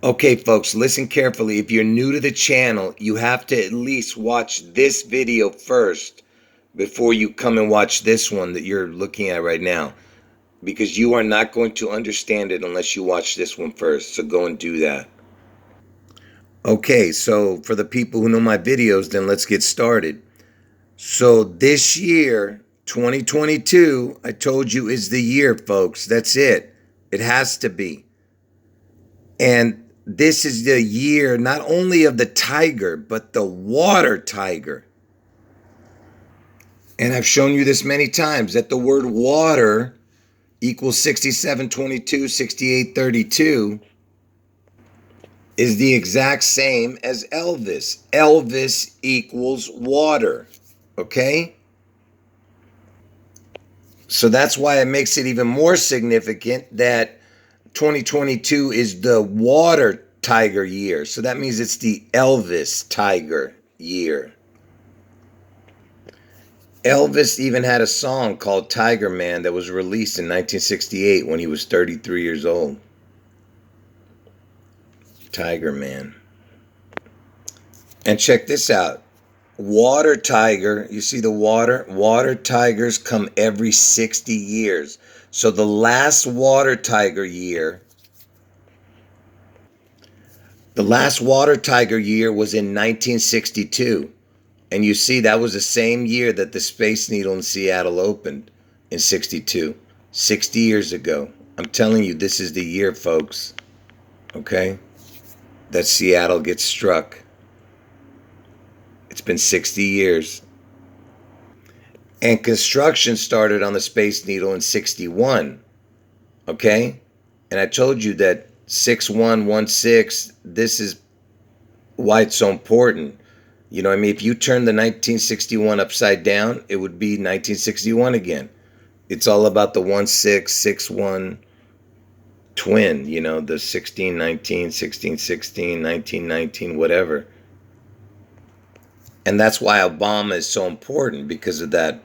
Okay, folks, listen carefully. If you're new to the channel, you have to at least watch this video first before you come and watch this one that you're looking at right now, because you are not going to understand it unless you watch this one first. So go and do that. Okay, so for the people who know my videos, then let's get started. So this year, 2022, I told you is the year, folks. That's it. It has to be. And this is the year not only of the tiger, but the water tiger. And I've shown you this many times that the word water equals 6722, 6832 is the exact same as Elvis. Elvis equals water. Okay? So that's why it makes it even more significant that 2022 is the water tiger year. So that means it's the Elvis tiger year. Elvis even had a song called Tiger Man that was released in 1968 when he was 33 years old. Tiger Man. And check this out. Water tiger, you see the water? Water tigers come every 60 years. So the last water tiger year, was in 1962. And you see, that was the same year that the Space Needle in Seattle opened in 62. 60 years ago. I'm telling you, this is the year, folks. Okay? That Seattle gets struck. It's been 60 years. And construction started on the Space Needle in 61. Okay? And I told you that 6116, this is why it's so important. You know what I mean? If you turn the 1961 upside down, it would be 1961 again. It's all about the 1661 twin, you know, the 1619, 1616, 1919, whatever. And that's why Obama is so important, because of that.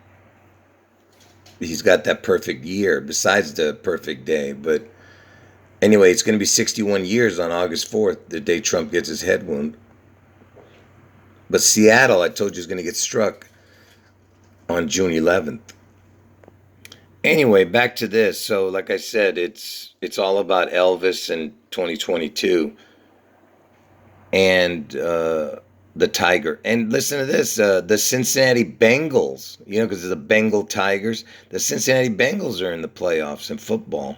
He's got that perfect year besides the perfect day. But anyway, it's going to be 61 years on August 4th, the day Trump gets his head wound. But Seattle, I told you, is going to get struck on June 11th. Anyway, back to this. So, like I said, it's all about Elvis in 2022 and the Tiger. And listen to this: the Cincinnati Bengals. You know, because of the Bengal Tigers, the Cincinnati Bengals are in the playoffs in football.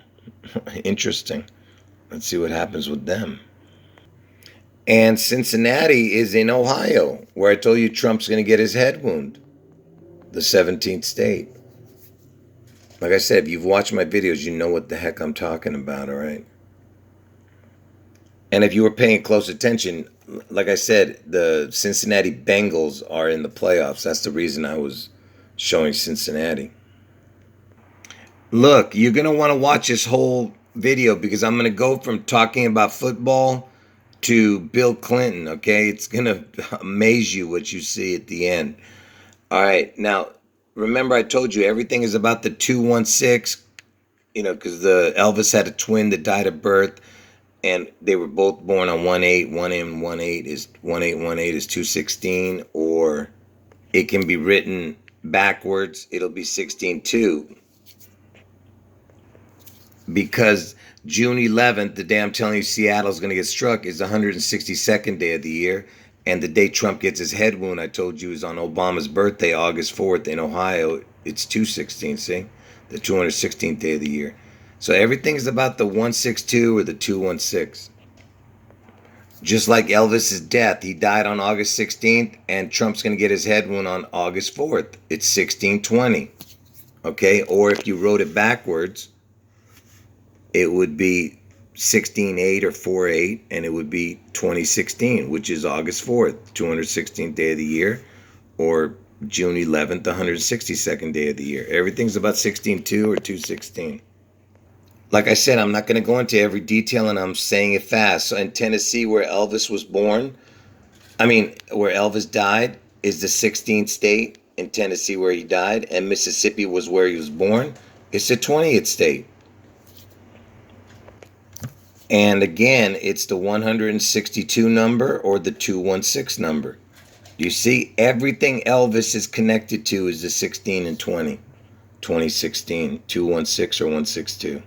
Interesting. Let's see what happens with them. And Cincinnati is in Ohio, where I told you Trump's going to get his head wound. The 17th state. Like I said, if you've watched my videos, you know what the heck I'm talking about, all right? And if you were paying close attention, like I said, the Cincinnati Bengals are in the playoffs. That's the reason I was showing Cincinnati. Look, you're going to want to watch this whole video, because I'm going to go from talking about football to Bill Clinton, okay? It's going to amaze you what you see at the end. All right, now, remember I told you everything is about the 216, you know, because the Elvis had a twin that died at birth, and they were both born on 1/8. 1/8 is 1818 is 216, or it can be written backwards. It'll be 16-2. Because June 11th, the day I'm telling you Seattle's going to get struck, is the 162nd day of the year. And the day Trump gets his head wound, I told you, is on Obama's birthday, August 4th in Ohio. It's 216, see? The 216th day of the year. So everything is about the 162 or the 216. Just like Elvis's death, he died on August 16th, and Trump's going to get his head wound on August 4th. It's 1620. Okay? Or if you wrote it backwards, it would be 16-8 or 4-8, and it would be 2016, which is August 4th, 216th day of the year, or June 11th, the 162nd day of the year. Everything's about 16-2 or 216. Like I said, I'm not going to go into every detail, and I'm saying it fast. So in Tennessee, where Elvis was born, where Elvis died, is the 16th state. In Tennessee, where he died, and Mississippi was where he was born, it's the 20th state. And again, it's the 162 number or the 216 number. You see, everything Elvis is connected to is the 16 and 20. 2016, 216 or 162.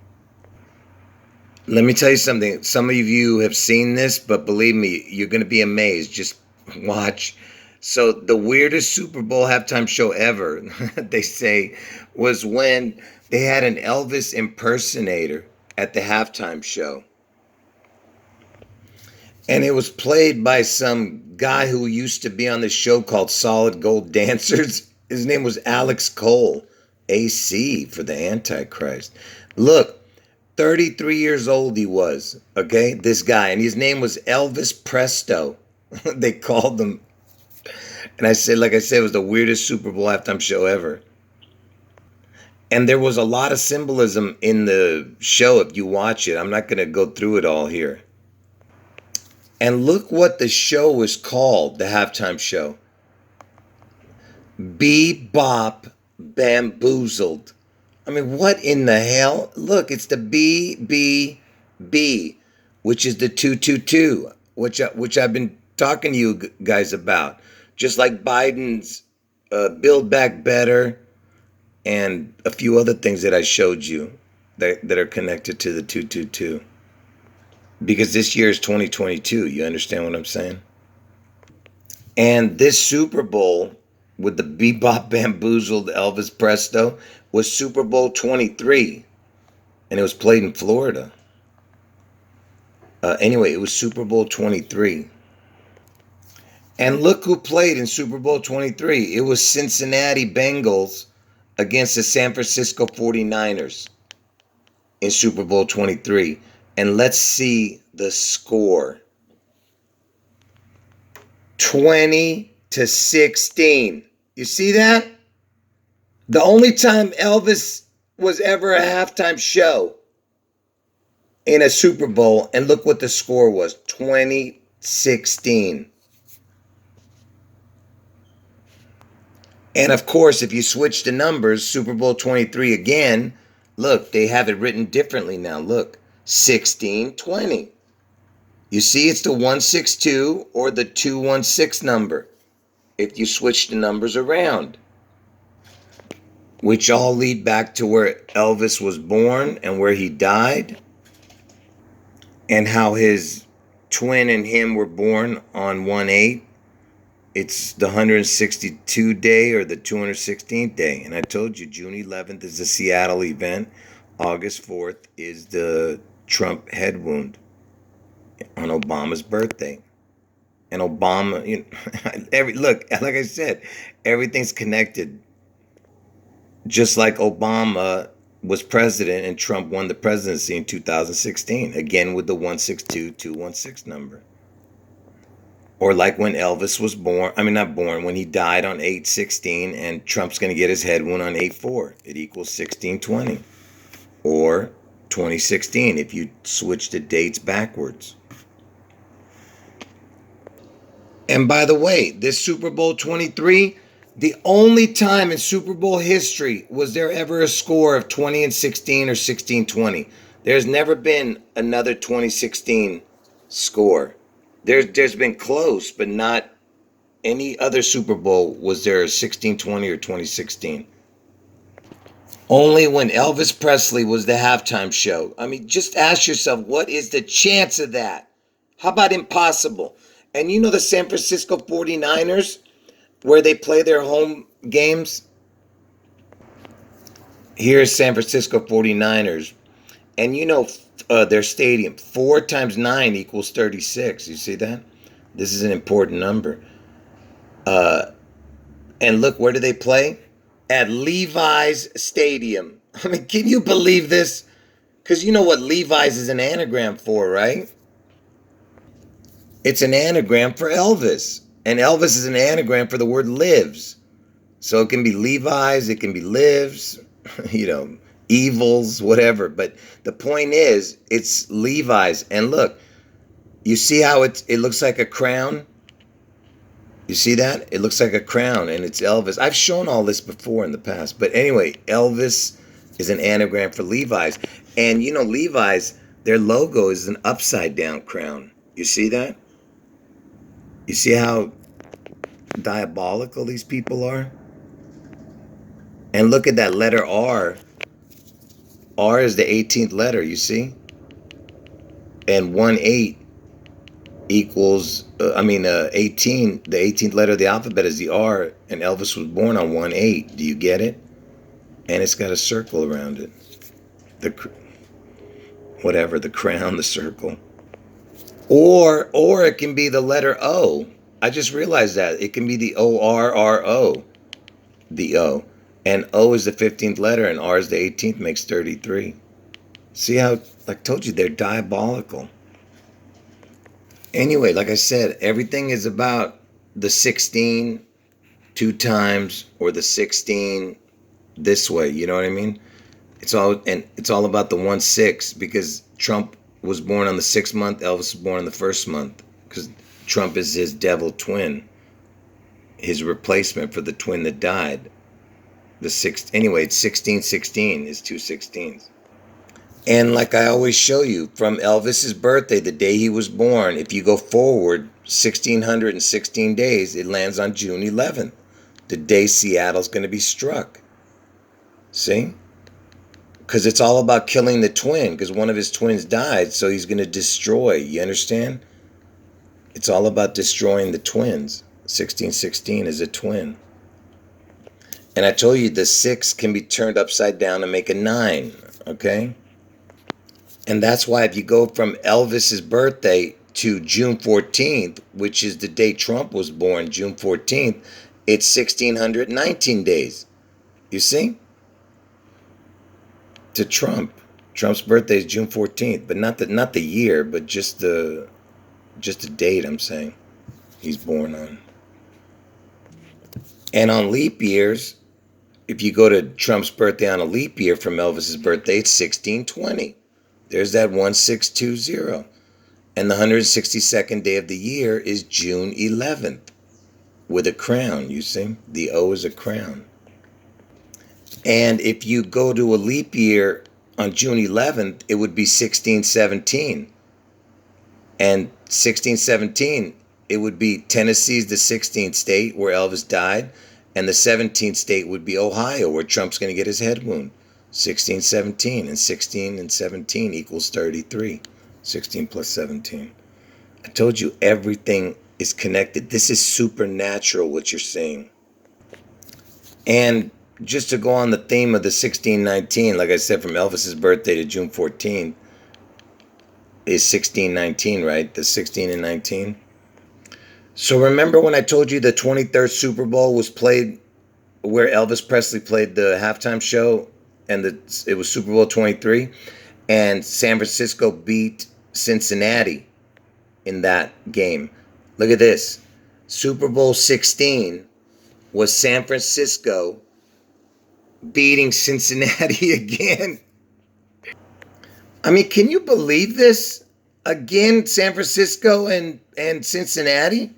Let me tell you something. Some of you have seen this, but believe me, you're going to be amazed. Just watch. So the weirdest Super Bowl halftime show ever, they say, was when they had an Elvis impersonator at the halftime show. And it was played by some guy who used to be on the show called Solid Gold Dancers. His name was Alex Cole, AC for the Antichrist. Look, 33 years old he was, okay, this guy. And his name was Elvis Presto. They called him. And I said, like I said, it was the weirdest Super Bowl halftime show ever. And there was a lot of symbolism in the show if you watch it. I'm not going to go through it all here. And look what the show was called, the halftime show. Bebop Bamboozled. I mean, what in the hell? Look, it's the BBB, which is the 222, which I've been talking to you guys about. Just like Biden's Build Back Better and a few other things that I showed you that are connected to the 222. Because this year is 2022. You understand what I'm saying? And this Super Bowl with the Bebop Bamboozled Elvis Presto was Super Bowl 23. And it was played in Florida. Anyway, it was Super Bowl 23. And look who played in Super Bowl 23. It was Cincinnati Bengals against the San Francisco 49ers in Super Bowl 23. And let's see the score. 20-16. You see that? The only time Elvis was ever a halftime show in a Super Bowl, and look what the score was. 20-16. And of course, if you switch the numbers, Super Bowl 23 again, look, they have it written differently now. Look. 1620. You see, it's the 162 or the 216 number if you switch the numbers around, which all lead back to where Elvis was born and where he died, and how his twin and him were born on 1/8. It's the 162 day or the 216th day. And I told you, June 11th is the Seattle event. August 4th is the Trump head wound on Obama's birthday. And Obama, you know, look, like I said, everything's connected. Just like Obama was president and Trump won the presidency in 2016, again with the 162-216 number. Or like when Elvis was born, when he died on 8/16 and Trump's going to get his head wound on 8/4. It equals 1620. Or 2016 if you switch the dates backwards. And by the way, this Super Bowl 23, the only time in Super Bowl history was there ever a score of 20-16 or 16-20. There's never been another 2016 score. There's been close, but not any other Super Bowl was there a 16-20 or 2016. Only when Elvis Presley was the halftime show. I mean, just ask yourself, what is the chance of that? How about impossible? And you know the San Francisco 49ers, where they play their home games? Here's San Francisco 49ers. And you know their stadium, 4 times 9 equals 36. You see that? This is an important number. And look, where do they play? At Levi's Stadium. I mean, can you believe this? Because you know what Levi's is an anagram for, right? It's an anagram for Elvis. And Elvis is an anagram for the word lives. So it can be Levi's, it can be lives, evils, whatever. But the point is, it's Levi's. And look, you see how it looks like a crown? You see that? It looks like a crown, and it's Elvis. I've shown all this before in the past. But anyway, Elvis is an anagram for Levi's. And you know, Levi's, Their logo is an upside down crown. You see that? You see how diabolical these people are? And look at that letter R. R is the 18th letter, you see? And 1-8 equals, 18, the 18th letter of the alphabet is the R, and Elvis was born on 1-8. Do you get it? And it's got a circle around it. The crown, the circle. Or it can be the letter O. I just realized that. It can be the O-R-R-O. The O. And O is the 15th letter, and R is the 18th, makes 33. See how, like I told you, they're diabolical. Anyway, like I said, everything is about the 16 two times, or the 16 this way. You know what I mean? It's all about the 1-6, because Trump was born on the 6th month, Elvis was born on the 1st month, because Trump is his devil twin, his replacement for the twin that died. Anyway, it's 1616 is 2 16s. And like I always show you, from Elvis's birthday, the day he was born, if you go forward 1,616 days, it lands on June 11th, the day Seattle's going to be struck. See? Because it's all about killing the twin, because one of his twins died, so he's going to destroy. You understand? It's all about destroying the twins. 1616 is a twin. And I told you the 6 can be turned upside down and make a 9, okay? And that's why if you go from Elvis's birthday to June 14th, which is the day Trump was born, June 14th, it's 1,619 days. You see? To Trump. Trump's birthday is June 14th, but not the year, but just the date, I'm saying, he's born on. And on leap years, if you go to Trump's birthday on a leap year from Elvis's birthday, it's 1620. There's that 1620. And the 162nd day of the year is June 11th with a crown, you see? The O is a crown. And if you go to a leap year on June 11th, it would be 1617. And 1617, it would be Tennessee's the 16th state where Elvis died. And the 17th state would be Ohio, where Trump's going to get his head wound. 1617, and 16 and 17 equals 33. 16 plus 17. I told you everything is connected. This is supernatural, what you're seeing. And just to go on the theme of the 1619, like I said, from Elvis's birthday to June 14th, is 1619, right? The 16 and 19. So remember when I told you the 23rd Super Bowl was played where Elvis Presley played the halftime show, and it was Super Bowl 23, and San Francisco beat Cincinnati in that game. Look at this. Super Bowl 16 was San Francisco beating Cincinnati again. I mean, can you believe this? Again, San Francisco and Cincinnati?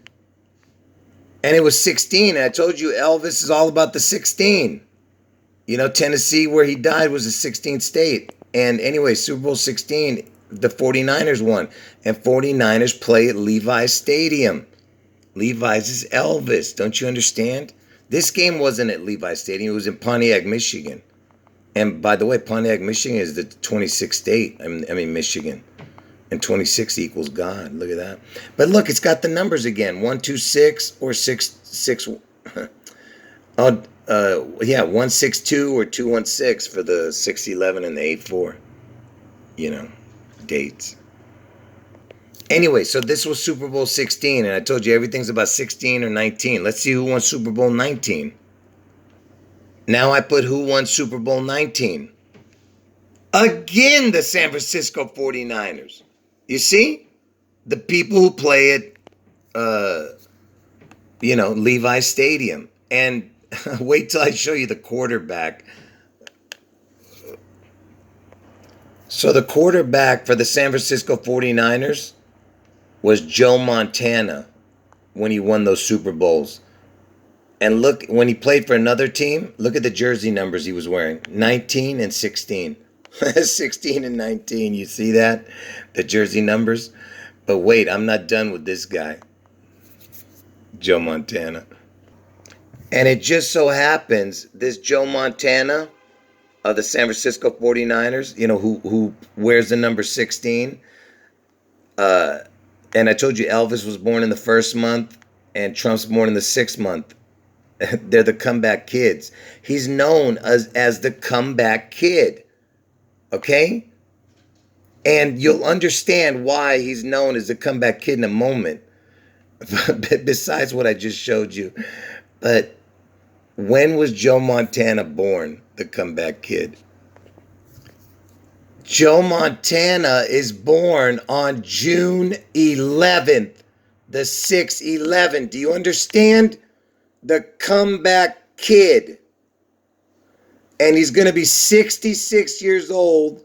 And it was 16. And I told you Elvis is all about the 16. You know, Tennessee, where he died, was a 16th state. And anyway, Super Bowl 16, the 49ers won. And 49ers play at Levi's Stadium. Levi's is Elvis. Don't you understand? This game wasn't at Levi's Stadium. It was in Pontiac, Michigan. And by the way, Pontiac, Michigan is the 26th state. I mean Michigan. And 26 equals God. Look at that. But look, it's got the numbers again. 126 or 66. Oh, 162 or 216 for the 611 and the 84. You know, dates. Anyway, so this was Super Bowl 16, and I told you everything's about 16 or 19. Let's see who won Super Bowl 19. Now I put who won Super Bowl 19. Again, the San Francisco 49ers. You see? The people who play at, Levi's Stadium. And wait till I show you the quarterback. So the quarterback for the San Francisco 49ers was Joe Montana when he won those Super Bowls. And look, when he played for another team, look at the jersey numbers he was wearing. 19 and 16. 16 and 19. You see that? The jersey numbers. But wait, I'm not done with this guy, Joe Montana. And it just so happens this Joe Montana of the San Francisco 49ers, who wears the number 16. And I told you Elvis was born in the first month and Trump's born in the sixth month. They're the comeback kids. He's known as the comeback kid. Okay? And you'll understand why he's known as the comeback kid in a moment. Besides what I just showed you. But when was Joe Montana born, the comeback kid? Joe Montana is born on June 11th, the 6/11. Do you understand? The comeback kid. And he's going to be 66 years old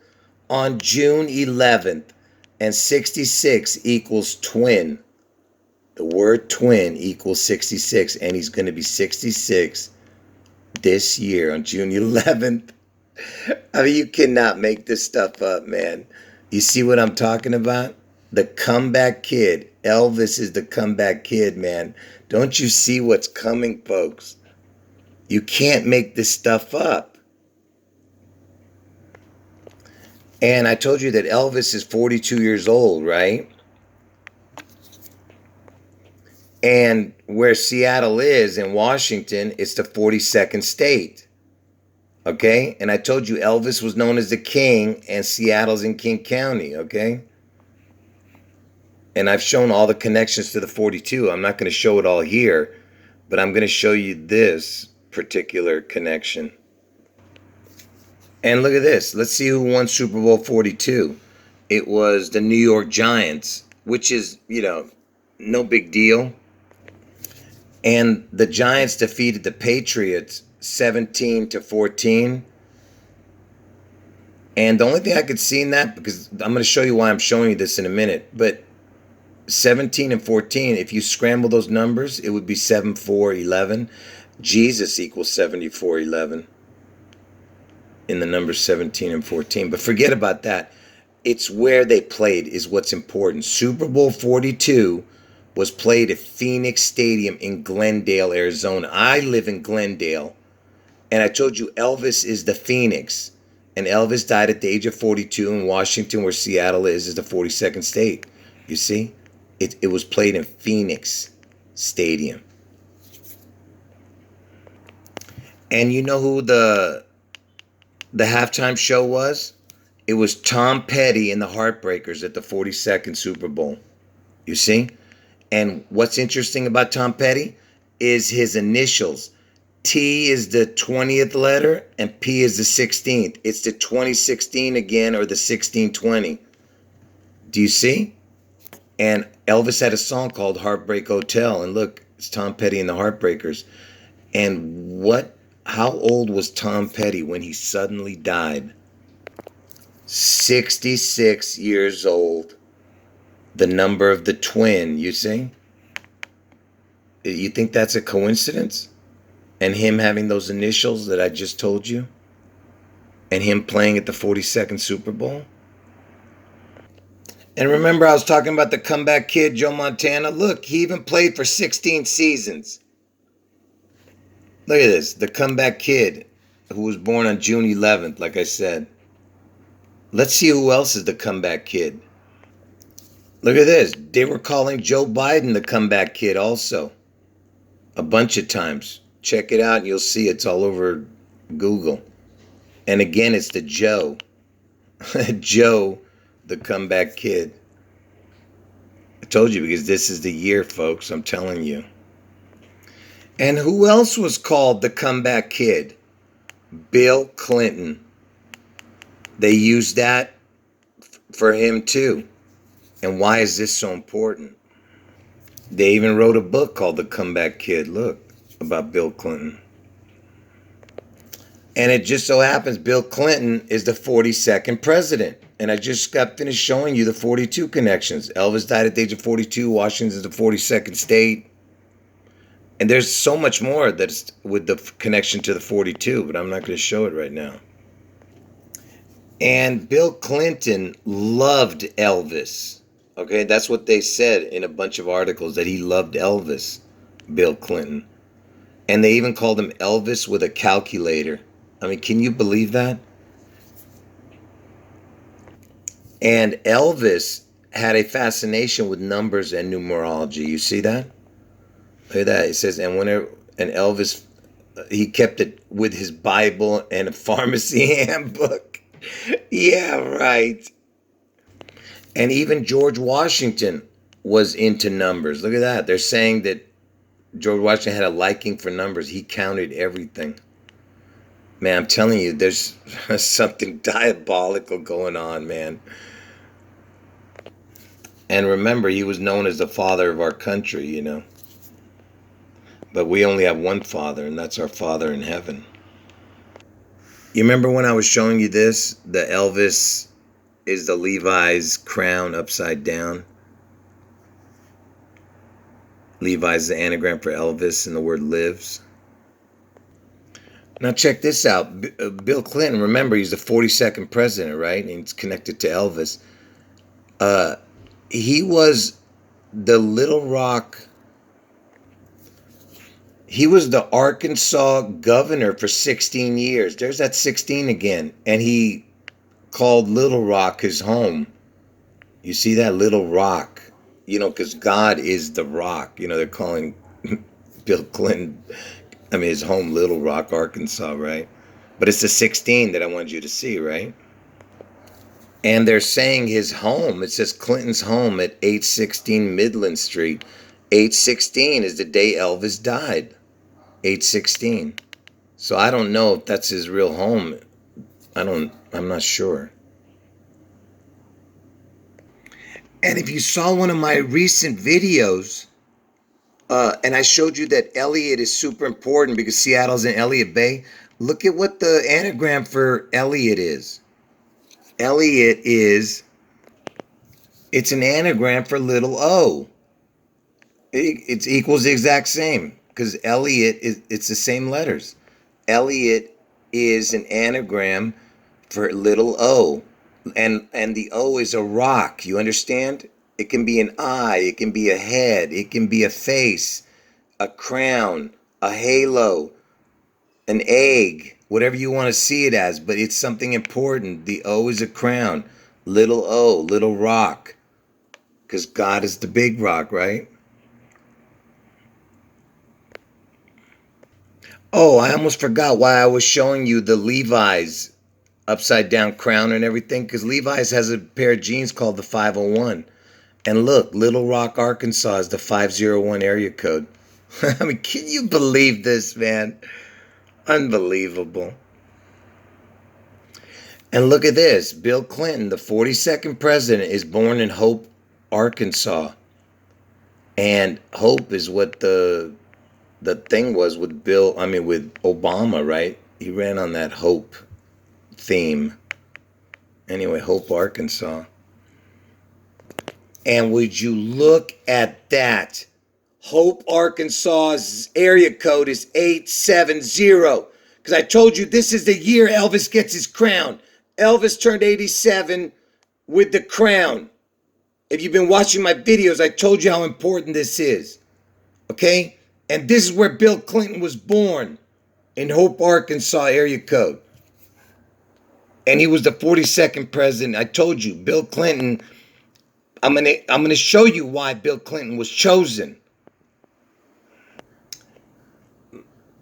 on June 11th. And 66 equals twin. The word twin equals 66. And he's going to be 66 this year on June 11th. I mean, you cannot make this stuff up, man. You see what I'm talking about? The comeback kid. Elvis is the comeback kid, man. Don't you see what's coming, folks? You can't make this stuff up. And I told you that Elvis is 42 years old, right? And where Seattle is in Washington, it's the 42nd state. Okay? And I told you Elvis was known as the king and Seattle's in King County, okay? And I've shown all the connections to the 42. I'm not going to show it all here, but I'm going to show you this particular connection. And look at this. Let's see who won Super Bowl 42. It was the New York Giants, which is, no big deal. And the Giants defeated the Patriots 17-14. And the only thing I could see in that, because I'm going to show you why I'm showing you this in a minute, but 17 and 14, if you scramble those numbers, it would be 7-4-11. Jesus equals 74-11 in the numbers 17 and 14. But forget about that. It's where they played is what's important. Super Bowl 42 was played at Phoenix Stadium in Glendale, Arizona. I live in Glendale. And I told you Elvis is the Phoenix. And Elvis died at the age of 42 in Washington, where Seattle is the 42nd state. You see? It was played in Phoenix Stadium. And you know who the halftime show was? It was Tom Petty and the Heartbreakers at the 42nd Super Bowl. You see? And what's interesting about Tom Petty is his initials. T is the 20th letter and P is the 16th. It's the 2016 again, or the 1620. Do you see? And Elvis had a song called Heartbreak Hotel. And look, it's Tom Petty and the Heartbreakers. And how old was Tom Petty when he suddenly died? 66 years old. The number of the twin, you see? You think that's a coincidence? And him having those initials that I just told you? And him playing at the 42nd Super Bowl? And remember I was talking about the comeback kid, Joe Montana? Look, he even played for 16 seasons. Look at this, the comeback kid who was born on June 11th, like I said. Let's see who else is the comeback kid. Look at this. They were calling Joe Biden the comeback kid also. A bunch of times. Check it out and you'll see it's all over Google. And again, it's the Joe. Joe, the comeback kid. I told you, because this is the year, folks. I'm telling you. And who else was called the comeback kid? Bill Clinton. They used that for him too. And why is this so important? They even wrote a book called The Comeback Kid. Look, about Bill Clinton. And it just so happens Bill Clinton is the 42nd president. And I just got finished showing you the 42 connections. Elvis died at the age of 42. Washington is the 42nd state. And there's so much more that's with the connection to the 42, but I'm not going to show it right now. And Bill Clinton loved Elvis. Okay, that's what they said in a bunch of articles, that he loved Elvis, Bill Clinton. And they even called him Elvis with a calculator. I mean, can you believe that? And Elvis had a fascination with numbers and numerology. You see that? Look at that. It says, and whenever, and Elvis, he kept it with his Bible and a pharmacy handbook. Yeah, right. And even George Washington was into numbers. Look at that. They're saying that George Washington had a liking for numbers. He counted everything. Man, I'm telling you, there's something diabolical going on, man. And remember, he was known as the father of our country, you know. But we only have one father, and that's our Father in heaven. You remember when I was showing you this? The Elvis is the Levi's crown upside down. Levi's the anagram for Elvis, and the word lives. Now check this out. Bill Clinton, remember, he's the 42nd president, right? And he's connected to Elvis. He was the Little Rock. He was the Arkansas governor for 16 years. There's that 16 again. And he called Little Rock his home. You see that? Little Rock. You know, because God is the rock. You know, they're calling Bill Clinton, I mean, his home Little Rock, Arkansas, right? But it's the 16 that I wanted you to see, right? And they're saying his home, it says Clinton's home at 816 Midland Street. 816 is the day Elvis died. 816. So I don't know if that's his real home. I'm not sure. And if you saw one of my recent videos, and I showed you that Elliott is super important because Seattle's in Elliott Bay, look at what the anagram for Elliott is. Elliott is, it's an anagram for little o. It equals the exact same because Elliott it's the same letters. Elliott is an anagram for little o. And the O is a rock, you understand? It can be an eye, it can be a head, it can be a face, a crown, a halo, an egg, whatever you want to see it as, but it's something important. The O is a crown, little O, little rock, because God is the big rock, right? Oh, I almost forgot why I was showing you the Levi's upside down crown and everything, because Levi's has a pair of jeans called the 501. And look, Little Rock, Arkansas is the 501 area code. I mean, can you believe this, man? Unbelievable. And look at this. Bill Clinton, the 42nd president, is born in Hope, Arkansas. And Hope is what the thing was with with Obama, right? He ran on that Hope theme. Anyway, Hope, Arkansas. And would you look at that? Hope, Arkansas's area code is 870. Because I told you this is the year Elvis gets his crown. Elvis turned 87 with the crown. If you've been watching my videos, I told you how important this is. Okay? And this is where Bill Clinton was born. In Hope, Arkansas area code. And he was the 42nd president. I told you, Bill Clinton, I'm gonna show you why Bill Clinton was chosen.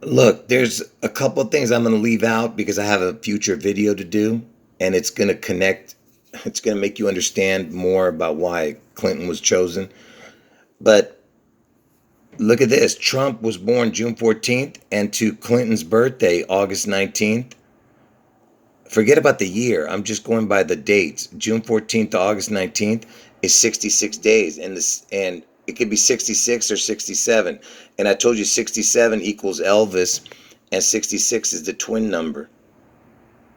Look, there's a couple of things I'm gonna leave out because I have a future video to do, and it's gonna make you understand more about why Clinton was chosen. But look at this. Trump was born June 14th, and to Clinton's birthday, August 19th. Forget about the year. I'm just going by the dates. June 14th to August 19th is 66 days. And it could be 66 or 67. And I told you 67 equals Elvis. And 66 is the twin number.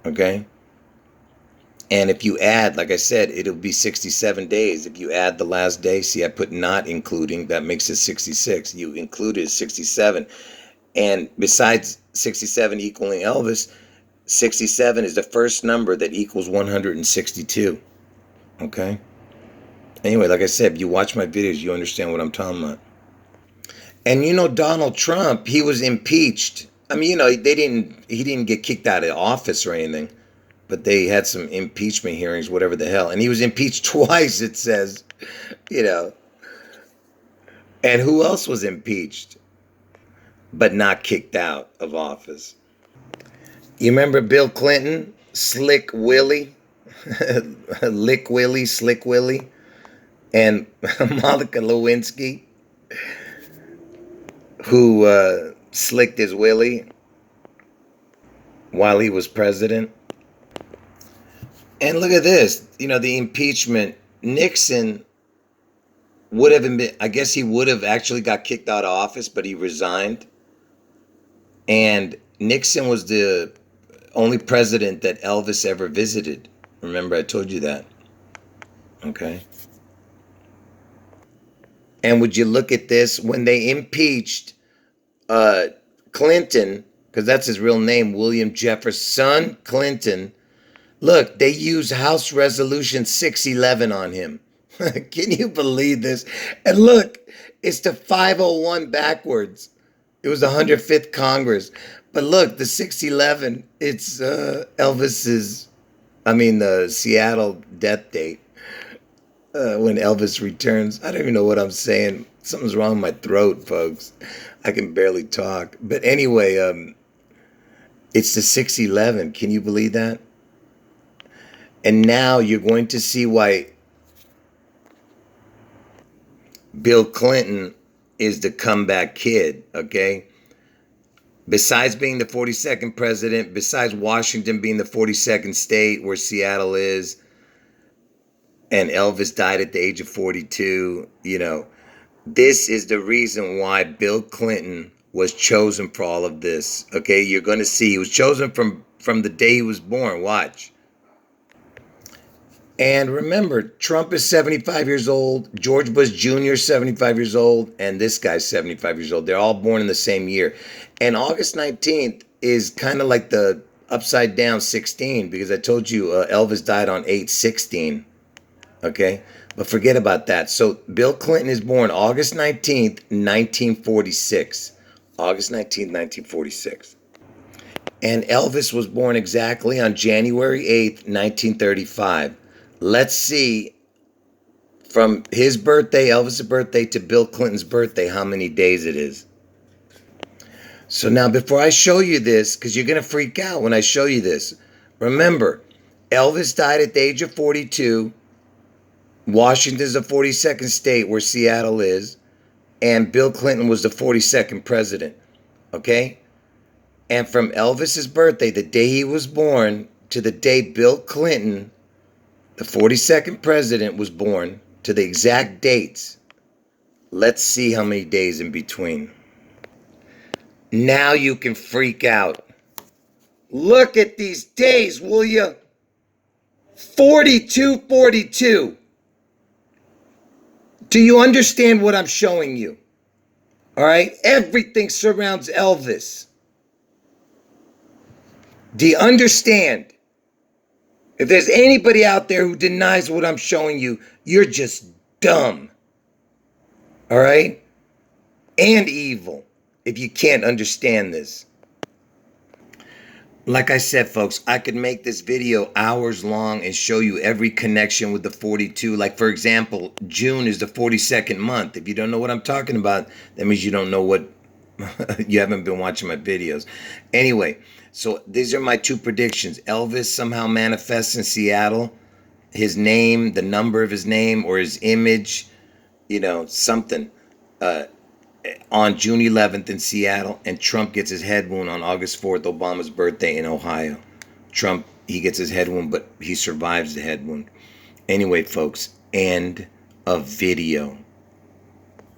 Okay? And if you add, like I said, it'll be 67 days. If you add the last day, see I put not including, that makes it 66. You included 67. And besides 67 equaling Elvis, 67 is the first number that equals 162. Okay? Anyway, like I said, if you watch my videos, you understand what I'm talking about. And you know, Donald Trump, he was impeached. I mean, you know, he didn't get kicked out of office or anything, but they had some impeachment hearings, whatever the hell. And he was impeached twice, it says, you know. And who else was impeached, but not kicked out of office? You remember Bill Clinton, Slick Willie, Lick Willie, Slick Willie, and Monica Lewinsky, who slicked his willie while he was president. And look at this, you know, the impeachment. Nixon would have been, I guess he would have actually got kicked out of office, but he resigned. And Nixon was the only president that Elvis ever visited. Remember, I told you that. Okay. And would you look at this? When they impeached Clinton, because that's his real name, William Jefferson Clinton, look, they used House Resolution 611 on him. Can you believe this? And look, it's the 501 backwards. It was the 105th Congress. But look, the 611, it's Elvis's, the Seattle death date. When Elvis returns. I don't even know what I'm saying. Something's wrong with my throat, folks. I can barely talk. But anyway, it's the 611. Can you believe that? And now you're going to see why Bill Clinton is the comeback kid, okay? Besides being the 42nd president, besides Washington being the 42nd state where Seattle is, and Elvis died at the age of 42, you know, this is the reason why Bill Clinton was chosen for all of this, okay? You're going to see he was chosen from the day he was born. Watch. And remember, Trump is 75 years old, George Bush Jr. is 75 years old, and this guy's 75 years old. They're all born in the same year. And August 19th is kind of like the upside down 16, because I told you Elvis died on 8/16. Okay, but forget about that. So Bill Clinton is born August 19th, 1946. August 19th, 1946. And Elvis was born exactly on January 8th, 1935. Let's see, from his birthday, Elvis' birthday, to Bill Clinton's birthday, how many days it is. So now, before I show you this, because you're going to freak out when I show you this, remember, Elvis died at the age of 42. Washington's the 42nd state where Seattle is, and Bill Clinton was the 42nd president, okay? And from Elvis's birthday, the day he was born, to the day Bill Clinton, the 42nd president, was born, to the exact dates, let's see how many days in between. Now you can freak out. Look at these days, will you? 42. Do you understand what I'm showing you? All right? Everything surrounds Elvis. Do you understand? If there's anybody out there who denies what I'm showing you, you're just dumb. All right? And evil, if you can't understand this. Like I said, folks, I could make this video hours long and show you every connection with the 42. Like, for example, June is the 42nd month. If you don't know what I'm talking about, that means you don't know what, you haven't been watching my videos. Anyway, so these are my two predictions. Elvis somehow manifests in Seattle. His name, the number of his name, or his image, you know, something. On June 11th in Seattle, and Trump gets his head wound on August 4th, Obama's birthday, in Ohio. Trump, he gets his head wound, but he survives the head wound. Anyway, folks, end of video.